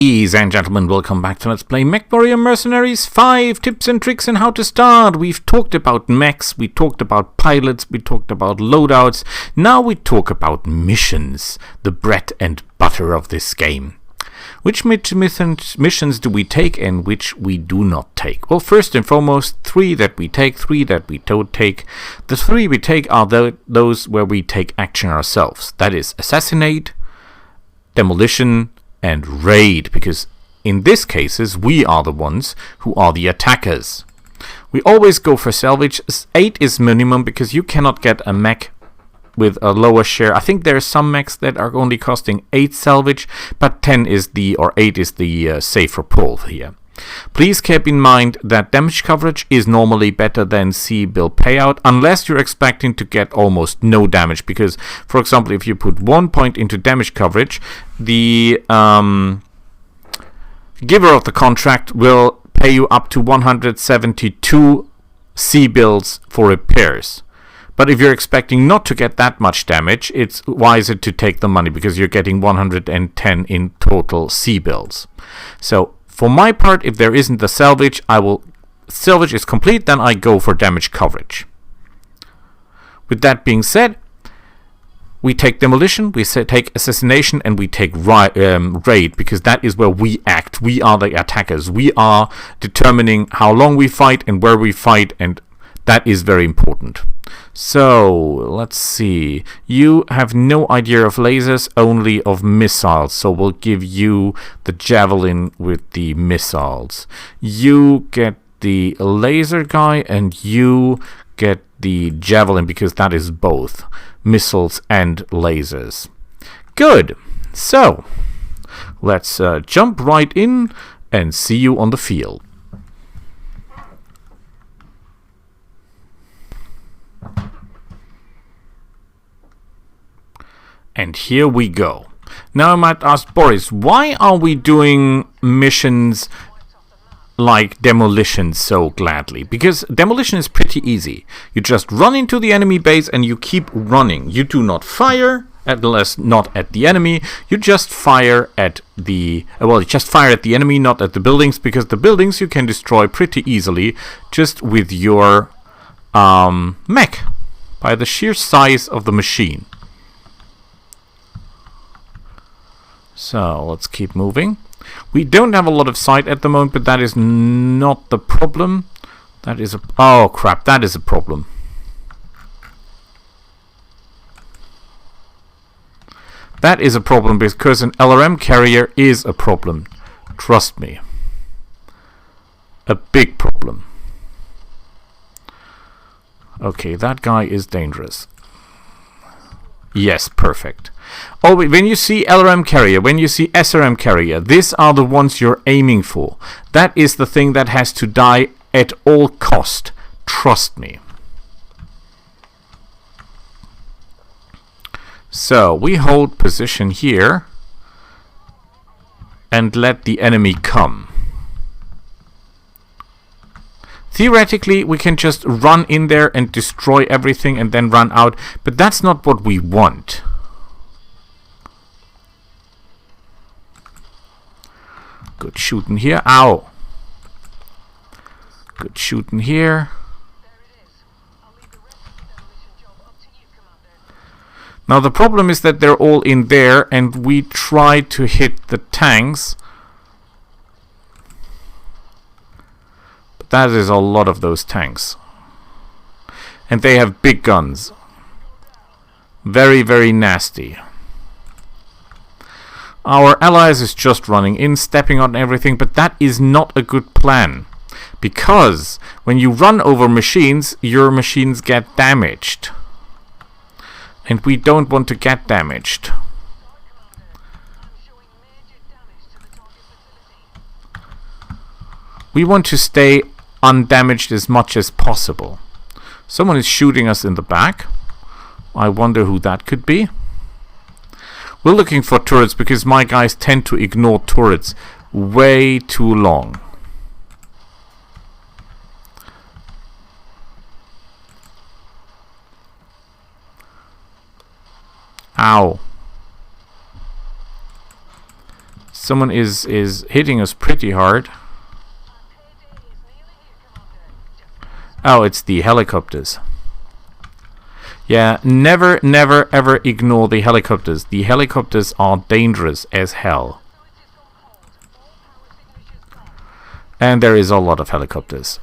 Ladies and gentlemen, welcome back to Let's Play MechWarrior Mercenaries 5 tips and tricks on how to start. We've talked about mechs, we talked about pilots, we talked about loadouts. Now we talk about missions, the bread and butter of this game. Which missions do we take and which we do not take? Well, first and foremost, 3 that we take, 3 that we don't take. The 3 we take are those where we take action ourselves. That is Assassinate, Demolition, and Raid, because in these cases we are the ones who are the attackers. We always go for salvage. 8 is minimum because you cannot get a mech with a lower share. I think there are some mechs that are only costing 8 salvage, but 8 is the safer pull here. Please keep in mind that damage coverage is normally better than C-bill payout, unless you're expecting to get almost no damage, because, for example, if you put 1 point into damage coverage, the giver of the contract will pay you up to 172 C-bills for repairs. But if you're expecting not to get that much damage, it's wiser to take the money, because you're getting 110 in total C-bills. So, for my part, if there isn't the salvage, salvage is complete, then I go for damage coverage. With that being said, we take demolition, we take assassination, and we take raid, because that is where we act. We are the attackers. We are determining how long we fight and where we fight, and that is very important. So, let's see. You have no idea of lasers, only of missiles. So we'll give you the javelin with the missiles. You get the laser guy and you get the javelin, because that is both missiles and lasers. Good. So, let's jump right in and see you on the field. And here we go. Now I might ask Boris, why are we doing missions like demolition so gladly? Because demolition is pretty easy. You just run into the enemy base and you keep running. You do not fire, unless not at the enemy. You just fire at the enemy, not at the buildings, because the buildings you can destroy pretty easily just with your mech, by the sheer size of the machine. So, let's keep moving. We don't have a lot of sight at the moment, but that is not the problem. That is a... oh, crap, that is a problem. That is a problem, because an LRM carrier is a problem. Trust me. A big problem. Okay, that guy is dangerous. Yes, perfect. Oh, when you see LRM carrier, when you see SRM carrier, these are the ones you're aiming for. That is the thing that has to die at all cost. Trust me. So, we hold position here and let the enemy come. Theoretically, we can just run in there and destroy everything and then run out, but that's not what we want. Good shooting here. Ow! Good shooting here. Now the problem is that they're all in there and we try to hit the tanks. But that is a lot of those tanks. And they have big guns. Very, very nasty. Our allies is just running in, stepping on everything, but that is not a good plan. Because when you run over machines, your machines get damaged. And we don't want to get damaged. We want to stay undamaged as much as possible. Someone is shooting us in the back. I wonder who that could be. We're looking for turrets because my guys tend to ignore turrets way too long. Ow. Someone is hitting us pretty hard. Oh, it's the helicopters. Yeah, never ever ignore the helicopters. The helicopters are dangerous as hell. And there is a lot of helicopters.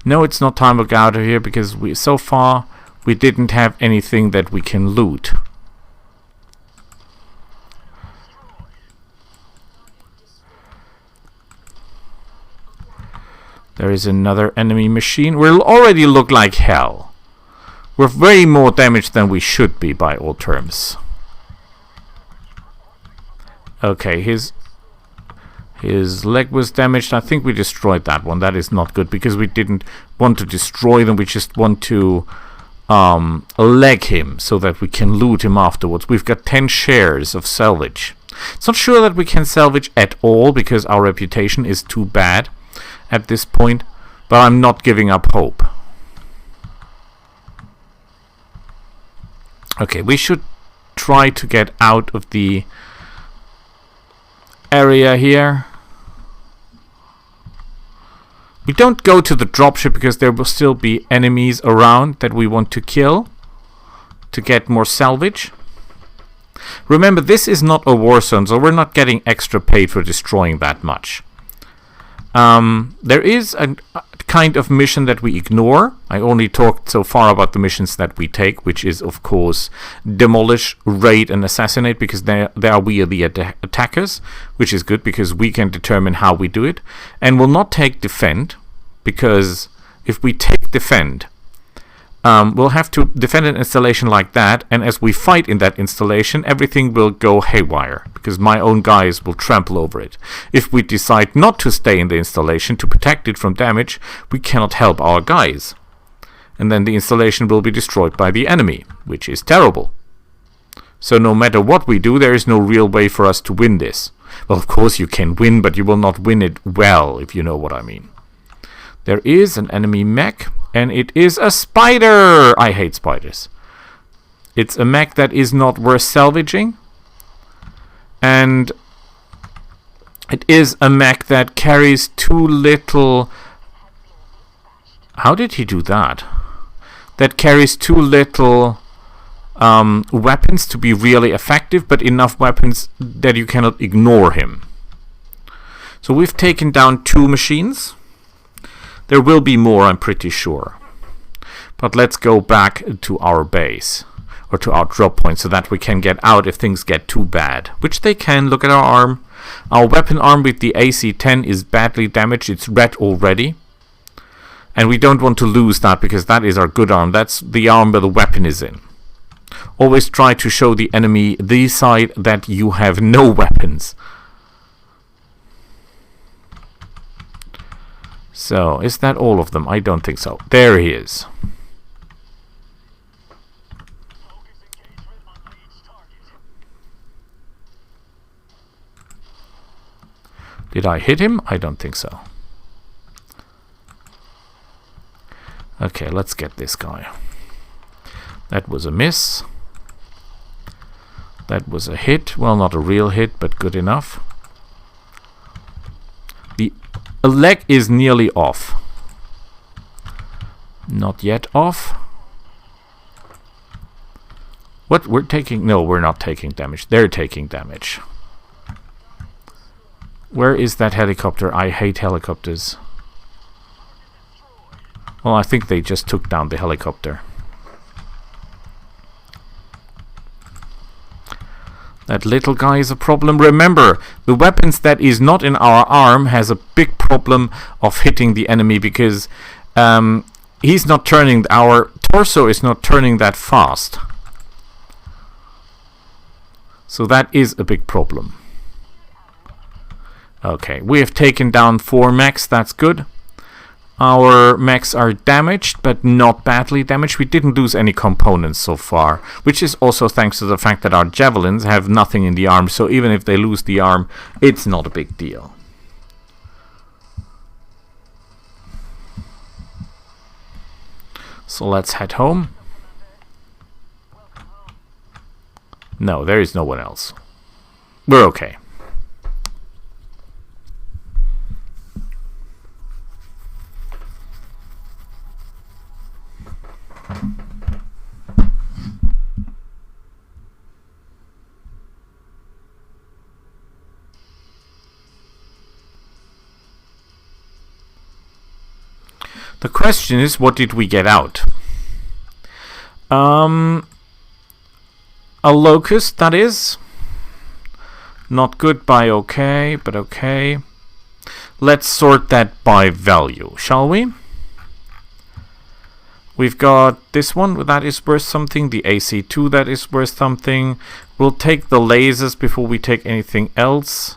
No, it's not time to get out of here because so far we didn't have anything that we can loot. There is another enemy machine. We'll already look like hell. We're way more damaged than we should be by all terms. Okay, his leg was damaged. I think we destroyed that one. That is not good because we didn't want to destroy them. We just want to leg him so that we can loot him afterwards. We've got 10 shares of salvage. It's not sure that we can salvage at all because our reputation is too bad at this point, but I'm not giving up hope. Okay, we should try to get out of the area here. We don't go to the dropship because there will still be enemies around that we want to kill to get more salvage. Remember, this is not a war zone, so we're not getting extra paid for destroying that much. There is a kind of mission that we ignore. I only talked so far about the missions that we take, which is of course demolish, raid and assassinate, because we are the attackers, which is good because we can determine how we do it. And we'll not take defend, because if we take defend, we'll have to defend an installation like that, and as we fight in that installation, everything will go haywire, because my own guys will trample over it. If we decide not to stay in the installation to protect it from damage, we cannot help our guys. And then the installation will be destroyed by the enemy, which is terrible. So no matter what we do, there is no real way for us to win this. Well, of course you can win, but you will not win it well, if you know what I mean. There is an enemy mech, and it is a spider! I hate spiders. It's a mech that is not worth salvaging. And it is a mech that carries too little... How did he do that? That carries too little weapons to be really effective, but enough weapons that you cannot ignore him. So we've taken down 2 machines. There will be more, I'm pretty sure. But let's go back to our base, or to our drop point, so that we can get out if things get too bad. Which they can. Look at our arm. Our weapon arm with the AC-10 is badly damaged. It's red already. And we don't want to lose that, because that is our good arm. That's the arm where the weapon is in. Always try to show the enemy the side that you have no weapons. So, is that all of them? I don't think so. There he is. Did I hit him? I don't think so. Okay, let's get this guy. That was a miss. That was a hit. Well, not a real hit, but good enough. The leg is nearly off. Not yet off. What? We're taking... No, we're not taking damage. They're taking damage. Where is that helicopter? I hate helicopters. Well, I think they just took down the helicopter. That little guy is a problem. Remember, the weapons that is not in our arm has a big problem of hitting the enemy, because he's not turning, our torso is not turning that fast. So that is a big problem. Okay, we have taken down 4 mechs, that's good. Our mechs are damaged, but not badly damaged. We didn't lose any components so far, which is also thanks to the fact that our javelins have nothing in the arm, so even if they lose the arm, it's not a big deal. So let's head home. No, there is no one else. We're okay. The question is, what did we get out? A locust, that is. Not good by okay, but okay. Let's sort that by value, shall we? We've got this one, that is worth something. The AC2, that is worth something. We'll take the lasers before we take anything else.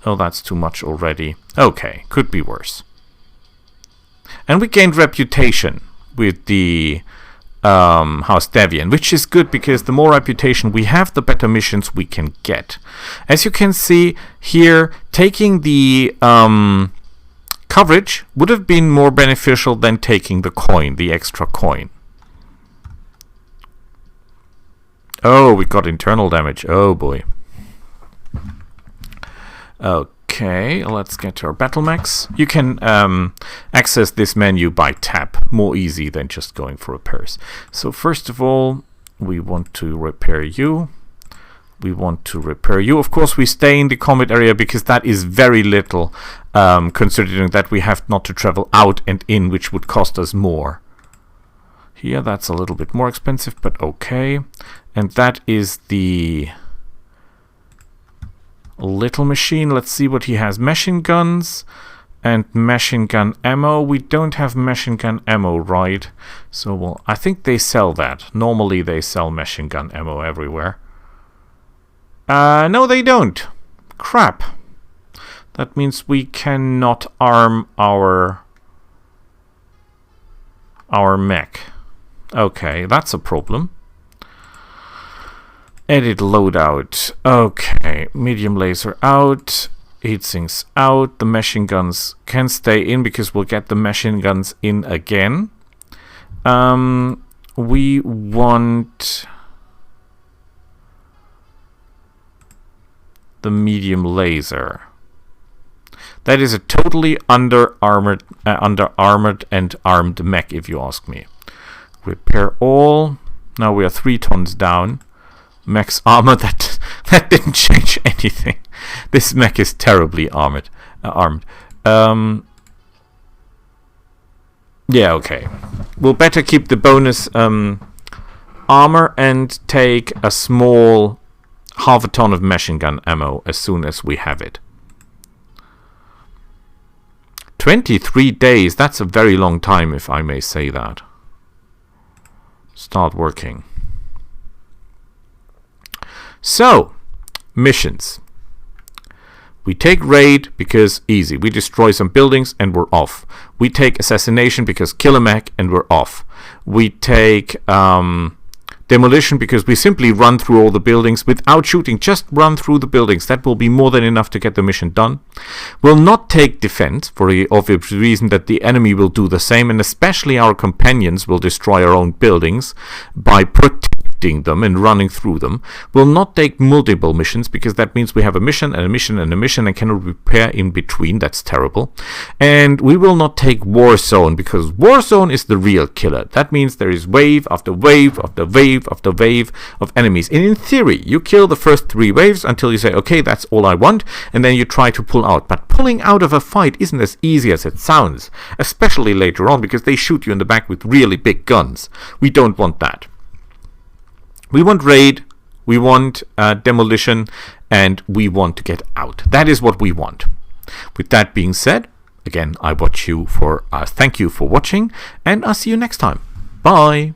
Oh, that's too much already. Okay, could be worse. And we gained reputation with the House Devian, which is good because the more reputation we have, the better missions we can get. As you can see here, taking the coverage would have been more beneficial than taking the coin, the extra coin. Oh, we got internal damage. Oh boy. Okay, let's get to our battle mechs. You can access this menu by tap, more easy than just going for repairs. So first of all, we want to repair you. We want to repair you. Of course, we stay in the combat area because that is very little, considering that we have not to travel out and in, which would cost us more. Here, that's a little bit more expensive, but okay. And that is the little machine. Let's see what he has. Machine guns and machine gun ammo. We don't have machine gun ammo, right? So, well, I think they sell that. Normally they sell machine gun ammo everywhere. No, they don't. Crap. That means we cannot arm our mech. Okay, that's a problem. Edit loadout. Okay, medium laser out. Heat sinks out. The machine guns can stay in because we'll get the machine guns in again. We want the medium laser. That is a totally under-armored and armed mech, if you ask me. Repair all. Now we are 3 tons down. Mech's armor, that didn't change anything. This mech is terribly armed. Yeah, okay. We'll better keep the bonus armor and take a small half a ton of machine gun ammo as soon as we have it. 23 days, that's a very long time, if I may say that. Start working. So, missions. We take raid because easy. We destroy some buildings and we're off. We take assassination because kill a mech and we're off. We take demolition because we simply run through all the buildings without shooting. Just run through the buildings. That will be more than enough to get the mission done. We'll not take defense for the obvious reason that the enemy will do the same, and especially our companions will destroy our own buildings by protecting them and running through them. We'll not take multiple missions because that means we have a mission and a mission and a mission and cannot repair in between. That's terrible. And we will not take war zone because war zone is the real killer. That means there is wave after wave after wave after wave of enemies. And in theory, you kill the first 3 waves until you say, okay, that's all I want, and then you try to pull out. But pulling out of a fight isn't as easy as it sounds, especially later on because they shoot you in the back with really big guns. We don't want that. We want raid, we want demolition, and we want to get out. That is what we want. With that being said, again, thank you for watching, and I'll see you next time. Bye!